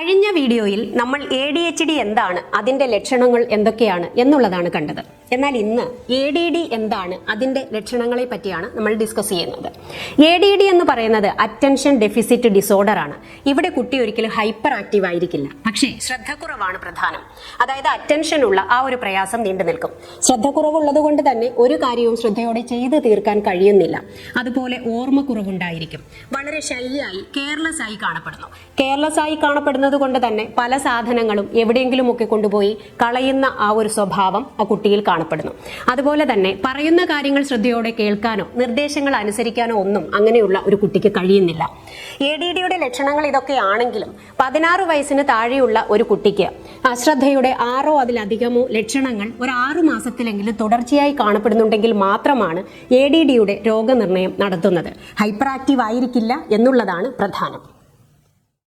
കഴിഞ്ഞ വീഡിയോയിൽ നമ്മൾ ADHD എന്താണ്, അതിന്റെ ലക്ഷണങ്ങൾ എന്തൊക്കെയാണ് എന്നുള്ളതാണ് കണ്ടത്. എന്നാൽ ഇന്ന് ADD എന്താണ്, അതിന്റെ ലക്ഷണങ്ങളെ പറ്റിയാണ് നമ്മൾ ഡിസ്കസ് ചെയ്യുന്നത്. ADD എന്ന് പറയുന്നത് അറ്റൻഷൻ ഡെഫിസിറ്റ് ഡിസോർഡർ ആണ്. ഇവിടെ കുട്ടി ഒരിക്കലും ഹൈപ്പർ ആക്റ്റീവ് ആയിരിക്കില്ല, പക്ഷേ ശ്രദ്ധക്കുറവാണ് പ്രധാനം. അതായത് അറ്റൻഷനുള്ള ആ ഒരു പ്രയാസം നീണ്ടു നിൽക്കും. ശ്രദ്ധക്കുറവുള്ളത് കൊണ്ട് തന്നെ ഒരു കാര്യവും ശ്രദ്ധയോടെ ചെയ്തു തീർക്കാൻ കഴിയുന്നില്ല. അതുപോലെ ഓർമ്മക്കുറവുണ്ടായിരിക്കും. വളരെ ഷൈയായി കെയർലെസ് ആയി കാണപ്പെടുന്നു. കെയർലെസ് ആയി കാണപ്പെടുന്നത് കൊണ്ട് തന്നെ പല സാധനങ്ങളും എവിടെയെങ്കിലുമൊക്കെ കൊണ്ടുപോയി കളയുന്ന ആ ഒരു സ്വഭാവം ആ കുട്ടിയിൽ കാണപ്പെടുന്നു. അതുപോലെ തന്നെ പറയുന്ന കാര്യങ്ങൾ ശ്രദ്ധയോടെ കേൾക്കാനോ നിർദ്ദേശങ്ങൾ അനുസരിക്കാനോ ഒന്നും അങ്ങനെയുള്ള ഒരു കുട്ടിക്ക് കഴിയുന്നില്ല. ADDയുടെ ലക്ഷണങ്ങൾ ഇതൊക്കെയാണെങ്കിലും 16 വയസ്സിന് താഴെയുള്ള ഒരു കുട്ടിക്ക് അശ്രദ്ധയുടെ 6 അതിലധികമോ ലക്ഷണങ്ങൾ ഒരു 6 മാസത്തിലെങ്കിലും തുടർച്ചയായി കാണപ്പെടുന്നുണ്ടെങ്കിൽ മാത്രമാണ് ADDയുടെ രോഗനിർണയം നടത്തുന്നത്. ഹൈപ്പർ ആക്റ്റീവ് ആയിരിക്കില്ല എന്നുള്ളതാണ് പ്രധാനം.